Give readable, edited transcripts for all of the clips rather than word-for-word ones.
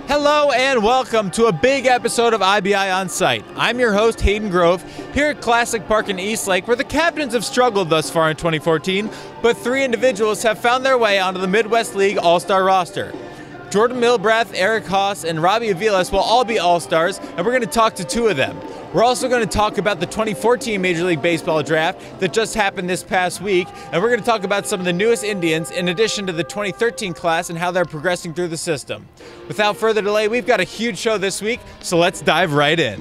Hello and welcome to a big episode of IBI On Site. I'm your host, Hayden Grove, here at Classic Park in Eastlake, where the captains have struggled thus far in 2014, but 3 individuals have found their way onto the Midwest League All-Star roster. Jordan Milbrath, Eric Haas, and Robbie Aviles will all be All-Stars, and we're going to talk to 2 of them. We're also going to talk about the 2014 Major League Baseball draft that just happened this past week, and we're going to talk about some of the newest Indians in addition to the 2013 class and how they're progressing through the system. Without further delay, we've got a huge show this week, so let's dive right in.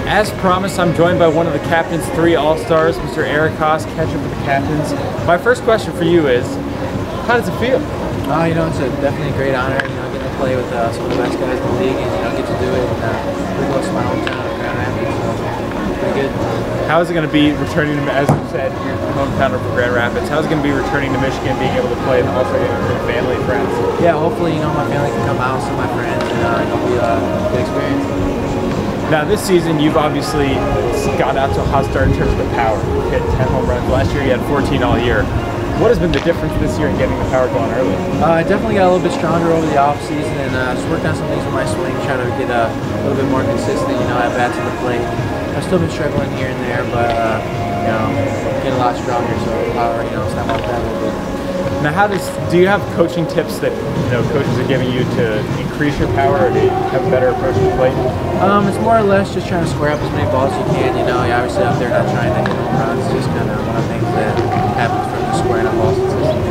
As promised, I'm joined by one of the captain's 3 All-Stars, Mr. Eric Haas, catcher for the captains. My first question for you is, how does it feel? It's definitely a great honor, getting to play with some of the best guys in the league and, get to do it pretty close to my hometown of Grand Rapids, so pretty good. How is it going to be returning to, as you said, your hometown of Grand Rapids, how is it going to be returning to Michigan, being able to play and also getting with family and friends? Yeah, hopefully, my family can come out, see my friends, and it'll be a good experience. Now this season, you've obviously got out to a hot start in terms of the power. You hit 10 home runs. Last year you had 14 all year. What has been the difference this year in getting the power going early? I definitely got a little bit stronger over the off-season and just worked on some things with my swing, trying to get a little bit more consistent, at bats to the plate. I've still been struggling here and there, but, getting a lot stronger, so power, step off that a little bit. Now, do you have coaching tips that coaches are giving you to increase your power or to have a better approach to the plate? It's more or less just trying to square up as many balls as you can. You're obviously up there not trying to hit home runs. It's just kind of one of the things that happens from just squaring up balls consistently.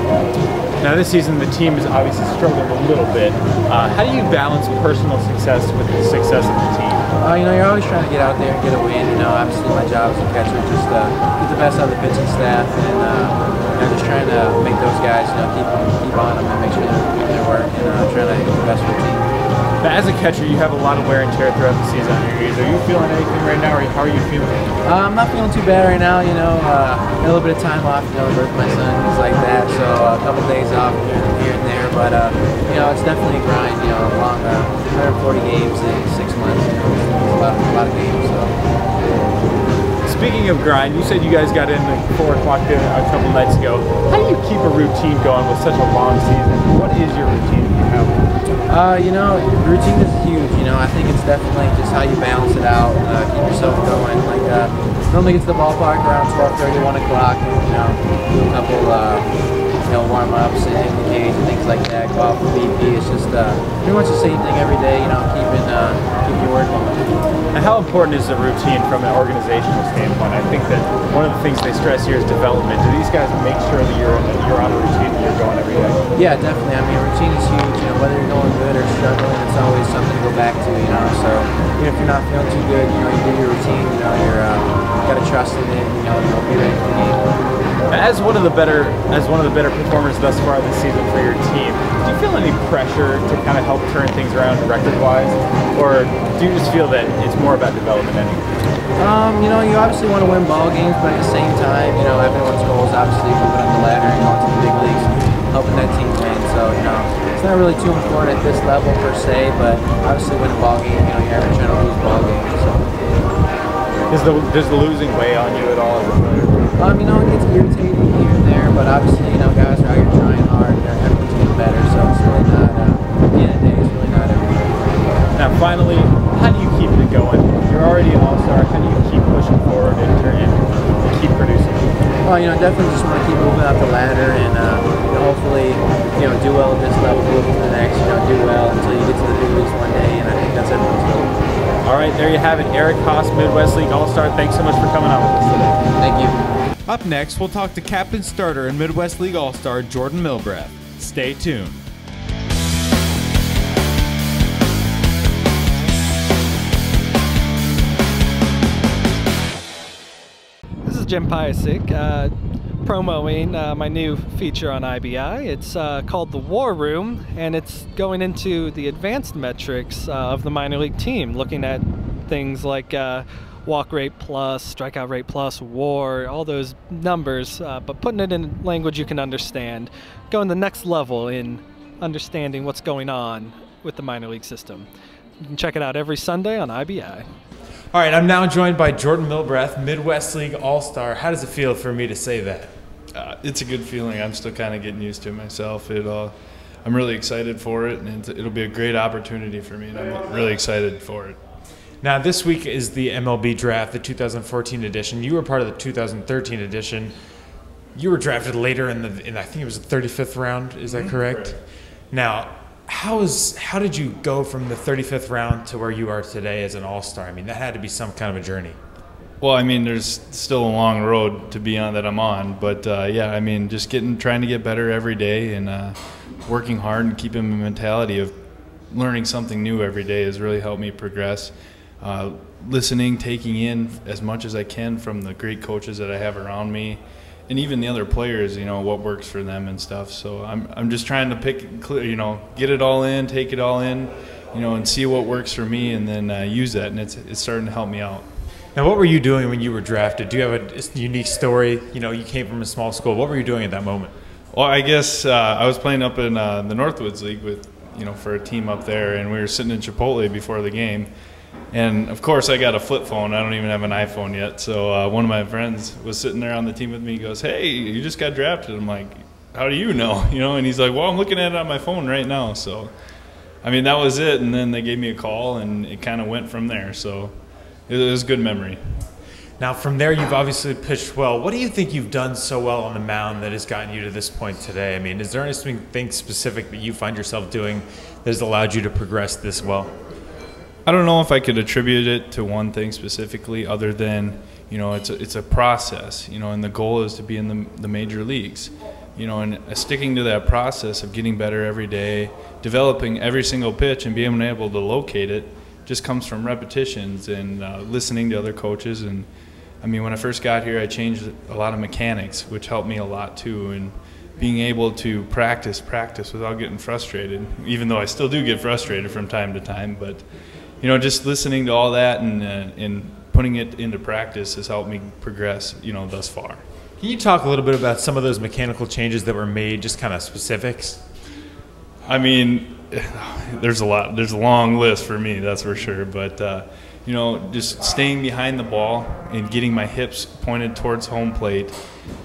Now this season the team is obviously struggling a little bit. How do you balance personal success with the success of the team? You're always trying to get out there and get a win. Obviously my job as a catcher is just get the best out of the pitching staff and just trying to make those guys keep on them and make sure they're doing their work and trying to do the best for the team. But as a catcher, you have a lot of wear and tear throughout the season on your ears. Are you feeling anything right now, or how are you feeling? I'm not feeling too bad right now. A little bit of time off, birth of my son, things like that. So a couple days off here and there, but it's definitely a grind. Long 140 games in 6 months. A lot of games. So. Speaking of grind, you said you guys got in at 4 o'clock a couple nights ago. How do you keep a routine going with such a long season? What is your routine that you have? Routine is huge. I think it's definitely just how you balance it out, keep yourself going. Normally get to the ballpark around 12:30, 1 o'clock, and do a couple, warm-ups in the cage and things like that. Go out for BP. It's just pretty much the same thing every day. Keeping your work going. And how important is the routine from an organizational standpoint? I think that one of the things they stress here is development. Do these guys make sure that you're on a routine that you're going every day? Yeah, definitely. Routine is huge. Whether you're going good or struggling, it's always something to go back to. So if you're not feeling too good, you do your routine. You're got to trust in it. You'll be ready for the game. As one of the better performers thus far this season for your team, do you feel any pressure to kind of help turn things around record-wise, or do you just feel that it's more about development anyway? You obviously want to win ball games, but at the same time, everyone's goal is obviously moving up the ladder and going to the big leagues, helping that team win. So it's not really too important at this level per se, but obviously winning a ball game, you're never trying to lose ball games. So. Does the losing weigh on you at all as a player? It gets irritating here and there, but obviously, guys are out here trying hard. Everyone's getting better, so it's really not, at the end of the day, it's really not everything. Now, finally, how do you keep it going? You're already an all-star. How do you keep pushing forward and keep producing? Well, definitely just want to keep moving up the ladder and hopefully, do well at this level, move to the next, do well until you get to the big leagues one day, and I think that's everyone's goal. All right, there you have it. Eric Haas, Midwest League All-Star. Thanks so much for coming on with us today. Thank you. Up next, we'll talk to Captain Starter and Midwest League All-Star Jordan Milbrath. Stay tuned. This is Jim Piascik, promoing my new feature on IBI. It's called The War Room, and it's going into the advanced metrics of the minor league team, looking at things like walk rate plus, strikeout rate plus, WAR, all those numbers, but putting it in language you can understand, going the next level in understanding what's going on with the minor league system. You can check it out every Sunday on IBI. All right, I'm now joined by Jordan Milbrath, Midwest League All-Star. How does it feel for me to say that? It's a good feeling. I'm still kind of getting used to it myself. I'm really excited for it, and it'll be a great opportunity for me, and I'm really excited for it. Now, this week is the MLB draft, the 2014 edition. You were part of the 2013 edition. You were drafted later in I think it was the 35th round. Is that correct? Right. Now, how did you go from the 35th round to where you are today as an all-star? I mean, that had to be some kind of a journey. Well, I mean, there's still a long road to be on that I'm on, but yeah, I mean, just trying to get better every day and working hard and keeping a mentality of learning something new every day has really helped me progress. Listening, taking in as much as I can from the great coaches that I have around me, and even the other players, what works for them and stuff. So I'm just trying to get it all in, take it all in, and see what works for me, and then use that, and it's starting to help me out. Now, what were you doing when you were drafted? Do you have a unique story? You came from a small school. What were you doing at that moment? Well, I guess I was playing up in the Northwoods League with, for a team up there, and we were sitting in Chipotle before the game. And, of course, I got a flip phone. I don't even have an iPhone yet. So one of my friends was sitting there on the team with me. He goes, "Hey, you just got drafted." I'm like, "How do you know?" And he's like, "Well, I'm looking at it on my phone right now." So, I mean, that was it. And then they gave me a call, and it kind of went from there. So it was a good memory. Now, from there, you've obviously pitched well. What do you think you've done so well on the mound that has gotten you to this point today? I mean, is there anything specific that you find yourself doing that has allowed you to progress this well? I don't know if I could attribute it to one thing specifically, other than it's a process, and the goal is to be in the major leagues, and sticking to that process of getting better every day, developing every single pitch, and being able to locate it, just comes from repetitions and listening to other coaches. And I mean, when I first got here, I changed a lot of mechanics, which helped me a lot too, and being able to practice without getting frustrated, even though I still do get frustrated from time to time, but just listening to all that and putting it into practice has helped me progress, thus far. Can you talk a little bit about some of those mechanical changes that were made, just kind of specifics? I mean, there's a long list for me, that's for sure. But, just staying behind the ball and getting my hips pointed towards home plate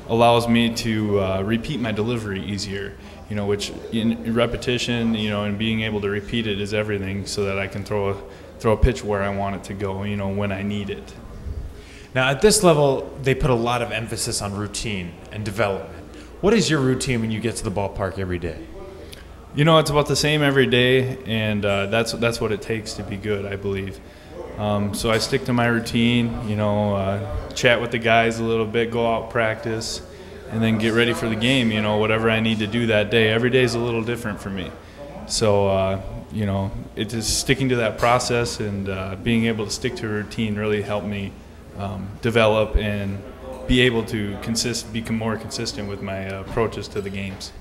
allows me to repeat my delivery easier. Which in repetition, and being able to repeat it is everything, so that I can throw a pitch where I want it to go, when I need it. Now, at this level, they put a lot of emphasis on routine and development. What is your routine when you get to the ballpark every day? It's about the same every day, and that's what it takes to be good, I believe. So I stick to my routine, chat with the guys a little bit, go out, practice, and then get ready for the game, whatever I need to do that day. Every day is a little different for me. So, it's just sticking to that process, and being able to stick to a routine really helped me develop and be able to become more consistent with my approaches to the games.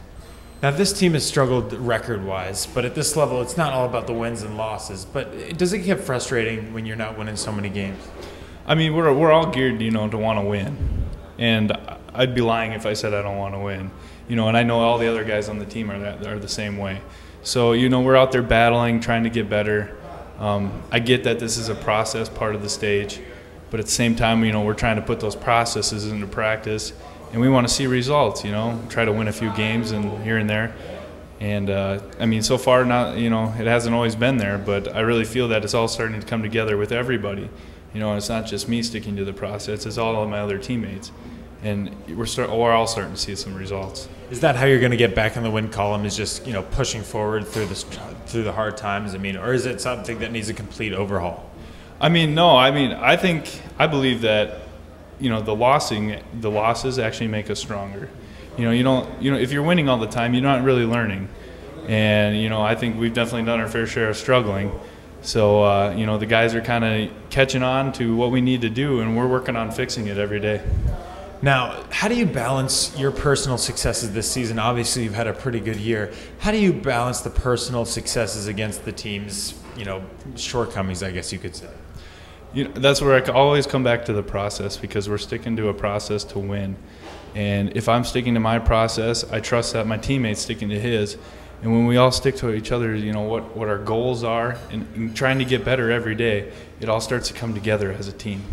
Now, this team has struggled record-wise, but at this level, it's not all about the wins and losses. But does it get frustrating when you're not winning so many games? I mean, we're all geared, to want to win. And I'd be lying if I said I don't want to win. And I know all the other guys on the team are the same way. So, we're out there battling, trying to get better. I get that this is a process, part of the stage. But at the same time, we're trying to put those processes into practice. And we want to see results, try to win a few games and here and there. And, I mean, so far, it hasn't always been there. But I really feel that it's all starting to come together with everybody. And it's not just me sticking to the process, it's all of my other teammates. And we're all starting to see some results. Is that how you're going to get back in the win column, is just, pushing forward through the hard times? I mean, or is it something that needs a complete overhaul? I mean, no. I mean, I believe that, the losses actually make us stronger. If you're winning all the time, you're not really learning. And, I think we've definitely done our fair share of struggling. So, the guys are kind of catching on to what we need to do, and we're working on fixing it every day. Now, how do you balance your personal successes this season? Obviously, you've had a pretty good year. How do you balance the personal successes against the team's, shortcomings, I guess you could say? That's where I always come back to the process, because we're sticking to a process to win. And if I'm sticking to my process, I trust that my teammate's sticking to his. And when we all stick to each other, what our goals are, and trying to get better every day, it all starts to come together as a team.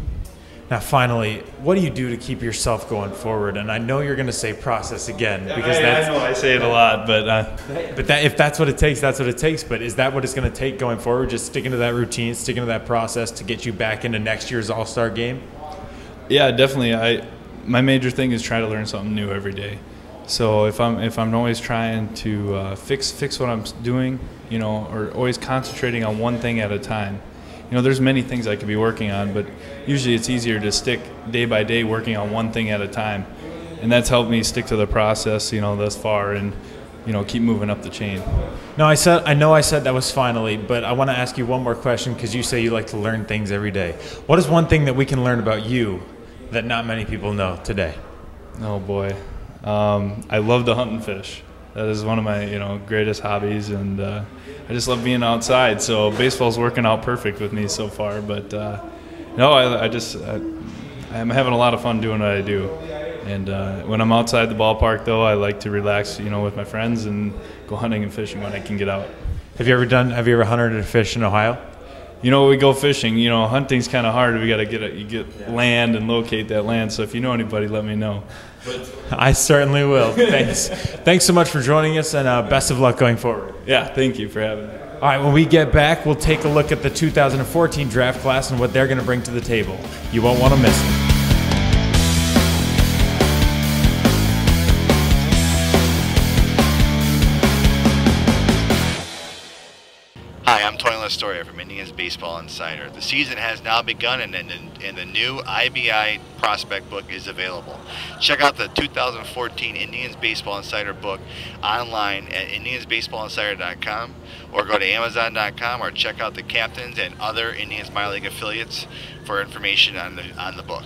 Now, finally, what do you do to keep yourself going forward? And I know you're going to say process again, because I know I say it a lot, but if that's what it takes, that's what it takes. But is that what it's going to take going forward? Just sticking to that routine, sticking to that process to get you back into next year's All-Star game? Yeah, definitely. My major thing is try to learn something new every day. So if I'm always trying to fix what I'm doing, you know, or always concentrating on one thing at a time. You know, there's many things I could be working on, but usually it's easier to stick day by day working on one thing at a time. And that's helped me stick to the process, you know, thus far, and, you know, keep moving up the chain. No, I know I said that was finally, but I want to ask you one more question, because you say you like to learn things every day. What is one thing that we can learn about you that not many people know today? Oh, boy. I love to hunt and fish. That is one of my, you know, greatest hobbies, and I just love being outside. So baseball's working out perfect with me so far. But no, I'm having a lot of fun doing what I do. And when I'm outside the ballpark, though, I like to relax, you know, with my friends and go hunting and fishing when I can get out. Have you ever hunted and fished in Ohio? You know, we go fishing. You know, hunting's kind of hard. We got to get land and locate that land. So if you know anybody, let me know. I certainly will. Thanks so much for joining us, and best of luck going forward. Yeah, thank you for having me. All right, when we get back, we'll take a look at the 2014 draft class and what they're going to bring to the table. You won't want to miss it. Hi, I'm Tony Lastoria from Indians Baseball Insider. The season has now begun, and the new IBI prospect book is available. Check out the 2014 Indians Baseball Insider book online at indiansbaseballinsider.com, or go to amazon.com, or check out the captains and other Indians minor league affiliates for information on the book.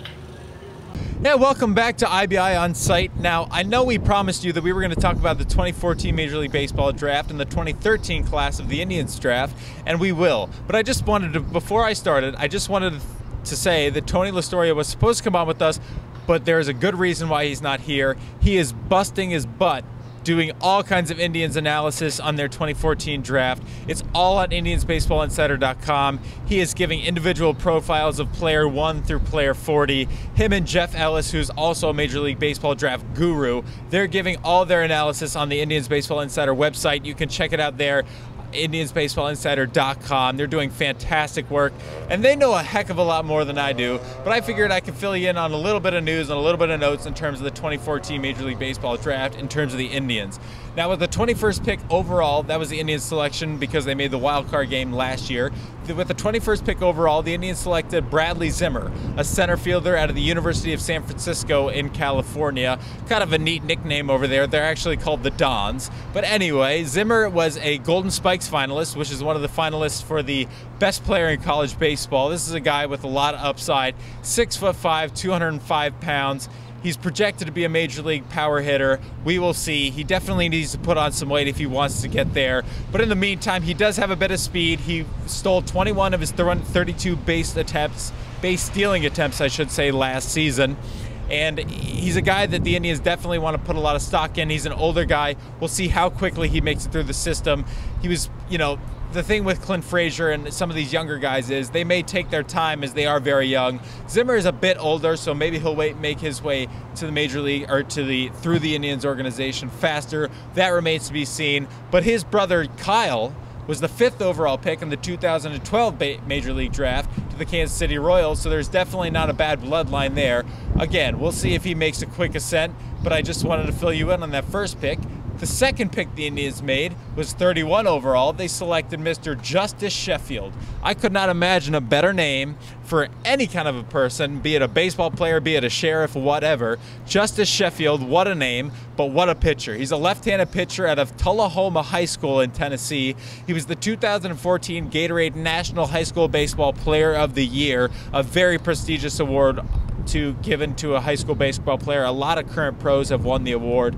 Yeah, welcome back to IBI On Site. Now, I know we promised you that we were going to talk about the 2014 Major League Baseball draft and the 2013 class of the Indians draft, and we will. But I just wanted to, before I started, I just wanted to say that Tony Lastoria was supposed to come on with us, but there is a good reason why he's not here. He is busting his butt doing all kinds of Indians analysis on their 2014 draft. It's all on IndiansBaseballInsider.com. He is giving individual profiles of player 1 through player 40. Him and Jeff Ellis, who's also a Major League Baseball draft guru, they're giving all their analysis on the Indians Baseball Insider website. You can check it out there. IndiansBaseballInsider.com. They're doing fantastic work, and they know a heck of a lot more than I do, but I figured I could fill you in on a little bit of news and a little bit of notes in terms of the 2014 Major League Baseball draft in terms of the Indians. Now, with the 21st pick overall, that was the Indians selection because they made the wild card game last year. With the 21st pick overall, the Indians selected Bradley Zimmer, a center fielder out of the University of San Francisco in California. Kind of a neat nickname over there. They're actually called the Dons. But anyway, Zimmer was a Golden Spikes finalist, which is one of the finalists for the best player in college baseball. This is a guy with a lot of upside, 6'5", 205 pounds. He's projected to be a major league power hitter. We will see. He definitely needs to put on some weight if he wants to get there. But in the meantime, he does have a bit of speed. He stole 21 of his 32 base stealing attempts, I should say, last season. And he's a guy that the Indians definitely want to put a lot of stock in. He's an older guy. We'll see how quickly he makes it through the system. He was, you know, the thing with Clint Frazier and some of these younger guys is they may take their time as they are very young. Zimmer is a bit older, so maybe he'll make his way to the major league or through the Indians organization faster. That remains to be seen. But his brother Kyle was the 5th overall pick in the 2012 Major League Draft to the Kansas City Royals, so there's definitely not a bad bloodline there. Again, we'll see if he makes a quick ascent, but I just wanted to fill you in on that first pick. The second pick the Indians made was 31 overall. They selected Mr. Justice Sheffield. I could not imagine a better name for any kind of a person, be it a baseball player, be it a sheriff, whatever. Justice Sheffield, what a name, but what a pitcher. He's a left-handed pitcher out of Tullahoma High School in Tennessee. He was the 2014 Gatorade National High School Baseball Player of the Year, a very prestigious award given to a high school baseball player. A lot of current pros have won the award.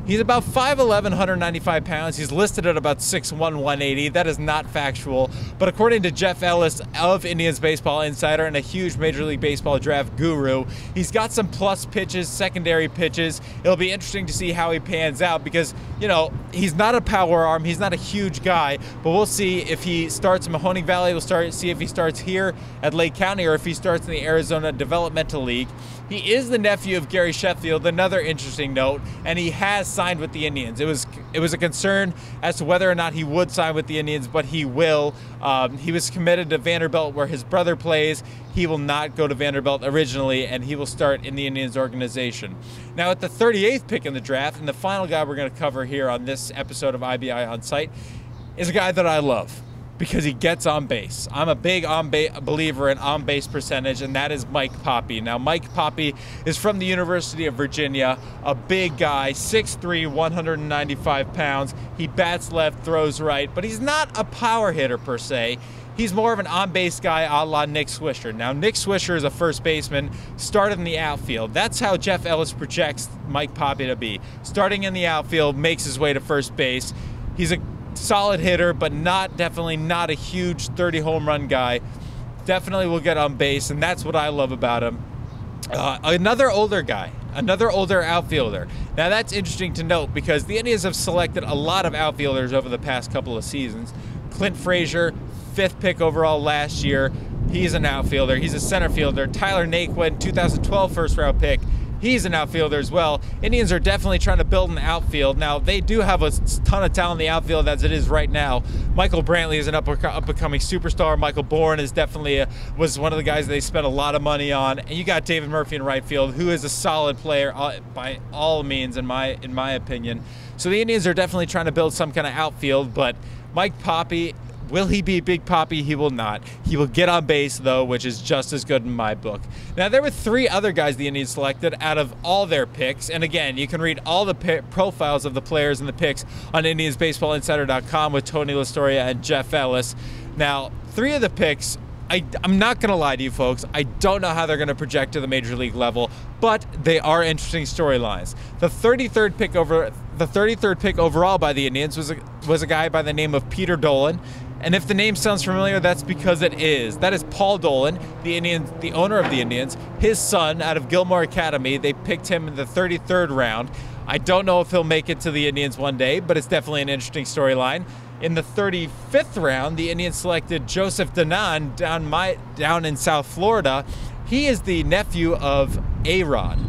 He's about 5'11", 195 pounds. He's listed at about 6'1", 180. That is not factual, but according to Jeff Ellis of Indians Baseball Insider and a huge Major League Baseball draft guru, he's got some plus pitches, secondary pitches. It'll be interesting to see how he pans out because, you know, he's not a power arm. He's not a huge guy, but we'll see if he starts in Mahoning Valley. We'll see if he starts here at Lake County or if he starts in the Arizona Developmental League. He is the nephew of Gary Sheffield, another interesting note, and he has signed with the Indians. It was a concern as to whether or not he would sign with the Indians, but he will. He was committed to Vanderbilt where his brother plays. He will not go to Vanderbilt originally, and he will start in the Indians organization. Now at the 38th pick in the draft, and the final guy we're going to cover here on this episode of IBI On Site, is a guy that I love because he gets on base. I'm a big believer in on-base percentage, and that is Mike Poppy. Now, Mike Poppy is from the University of Virginia, a big guy, 6'3", 195 pounds. He bats left, throws right, but he's not a power hitter per se. He's more of an on-base guy a la Nick Swisher. Now, Nick Swisher is a first baseman, started in the outfield. That's how Jeff Ellis projects Mike Poppy to be. Starting in the outfield, makes his way to first base. He's a solid hitter, but definitely not a huge 30 home run guy. Definitely will get on base, and that's what I love about him. Another older guy, another older outfielder. Now that's interesting to note because the Indians have selected a lot of outfielders over the past couple of seasons. Clint Frazier, 5th pick overall last year. He's an outfielder. He's a center fielder. Tyler Naquin, 2012 first round pick. He's an outfielder as well. Indians are definitely trying to build an outfield. Now, they do have a ton of talent in the outfield as it is right now. Michael Brantley is an up-and-coming superstar. Michael Bourne is definitely was one of the guys they spent a lot of money on. And you got David Murphy in right field, who is a solid player by all means, in my opinion. So the Indians are definitely trying to build some kind of outfield, but Mike Poppy, will he be Big Poppy? He will not. He will get on base, though, which is just as good in my book. Now, there were 3 other guys the Indians selected out of all their picks. And again, you can read all the profiles of the players and the picks on IndiansBaseballInsider.com with Tony Lastoria and Jeff Ellis. Now, 3 of the picks, I'm not going to lie to you folks, I don't know how they're going to project to the major league level, but they are interesting storylines. The 33rd pick overall by the Indians was a guy by the name of Peter Dolan. And if the name sounds familiar, that's because it is. That is Paul Dolan, the owner of the Indians. His son, out of Gilmore Academy, they picked him in the 33rd round. I don't know if he'll make it to the Indians one day, but it's definitely an interesting storyline. In the 35th round, the Indians selected Joseph Danan down in South Florida. He is the nephew of A-Rod.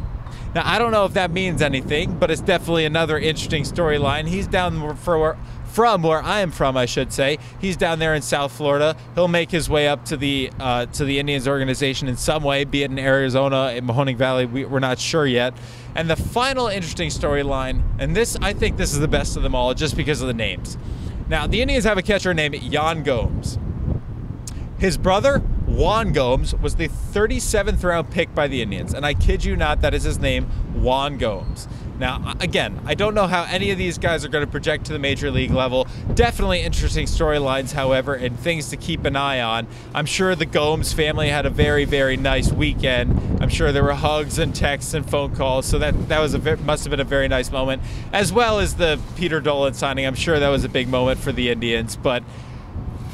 Now, I don't know if that means anything, but it's definitely another interesting storyline. He's down from where I am from, I should say. He's down there in South Florida. He'll make his way up to the Indians organization in some way, be it in Arizona, in Mahoning Valley. We're not sure yet. And the final interesting storyline, and I think this is the best of them all, just because of the names. Now, the Indians have a catcher named Yan Gomes. His brother, Juan Gomes, was the 37th round pick by the Indians, and I kid you not, that is his name, Juan Gomes. Now, again, I don't know how any of these guys are going to project to the major league level. Definitely interesting storylines, however, and things to keep an eye on. I'm sure the Gomes family had a very, very nice weekend. I'm sure there were hugs and texts and phone calls, so that must have been a very nice moment, as well as the Peter Dolan signing. I'm sure that was a big moment for the Indians, but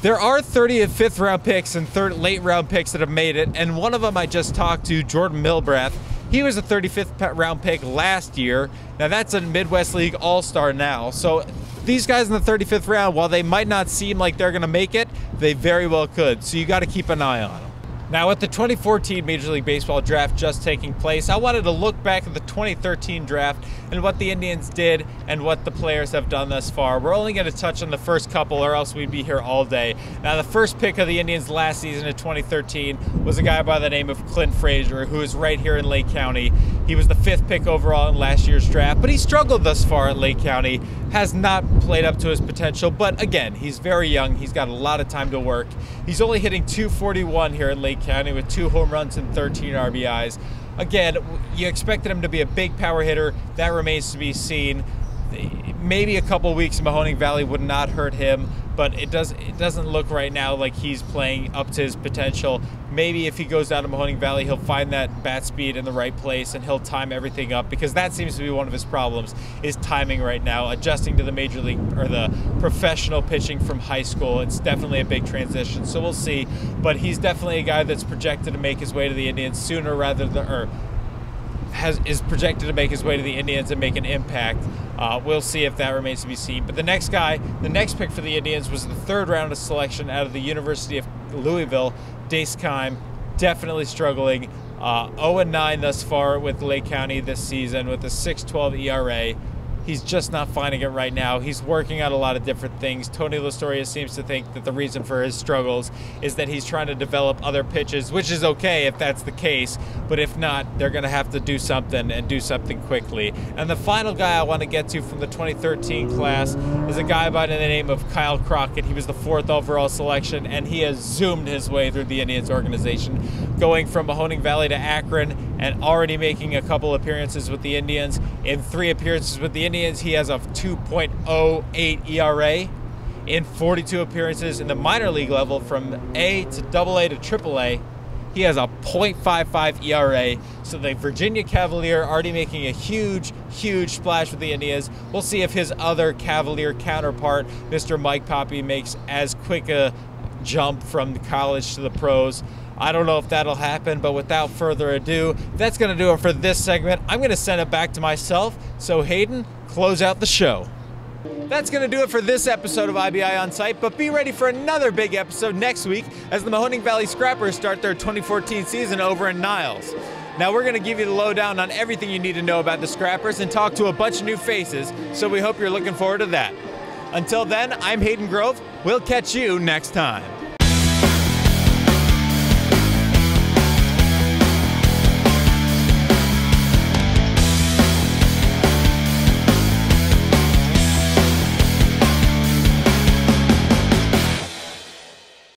there are 35th round picks and late round picks that have made it, and one of them I just talked to, Jordan Milbrath. He was a 35th round pick last year. Now that's a Midwest League All-Star now. So these guys in the 35th round, while they might not seem like they're going to make it, they very well could. So you got to keep an eye on them. Now, with the 2014 Major League Baseball draft just taking place, I wanted to look back at the 2013 draft and what the Indians did and what the players have done thus far. We're only going to touch on the first couple, or else we'd be here all day. Now, the first pick of the Indians last season in 2013 was a guy by the name of Clint Frazier, who is right here in Lake County. He was the 5th pick overall in last year's draft, but he struggled thus far at Lake County, has not played up to his potential, but again, he's very young. He's got a lot of time to work. He's only hitting .241 here in Lake County with 2 home runs and 13 RBIs. Again, you expected him to be a big power hitter. That remains to be seen. Maybe a couple weeks in Mahoning Valley would not hurt him, but it doesn't look right now like he's playing up to his potential. Maybe if he goes down to Mahoning Valley, he'll find that bat speed in the right place and he'll time everything up, because that seems to be one of his problems, is timing right now, adjusting to the major league or the professional pitching from high school. It's definitely a big transition, so we'll see. But he's definitely a guy that's projected to make his way to the Indians sooner rather than, or is projected to make his way to the Indians and make an impact. We'll see if that remains to be seen. But the next pick for the Indians was the third round of selection out of the University of Louisville, Dace Kime. Definitely struggling. 0-9 thus far with Lake County this season with a 6.12 ERA. He's just not finding it right now. He's working on a lot of different things. Tony Lastoria seems to think that the reason for his struggles is that he's trying to develop other pitches, which is okay if that's the case. But if not, they're going to have to do something, and do something quickly. And the final guy I want to get to from the 2013 class is a guy by the name of Kyle Crockett. He was the 4th overall selection, and he has zoomed his way through the Indians organization, going from Mahoning Valley to Akron and already making a couple appearances with the Indians. In 3 appearances with the Indians, he has a 2.08 ERA. In 42 appearances in the minor league level, from A to AA to AAA, he has a .55 ERA. So the Virginia Cavalier already making a huge, huge splash with the Indians. We'll see if his other Cavalier counterpart, Mr. Mike Poppy, makes as quick a jump from college to the pros. I don't know if that'll happen, but without further ado, that's going to do it for this segment. I'm going to send it back to myself. So Hayden, close out the show. That's going to do it for this episode of IBI On Site, but be ready for another big episode next week as the Mahoning Valley Scrappers start their 2014 season over in Niles. Now we're going to give you the lowdown on everything you need to know about the Scrappers and talk to a bunch of new faces, so we hope you're looking forward to that. Until then, I'm Hayden Grove. We'll catch you next time.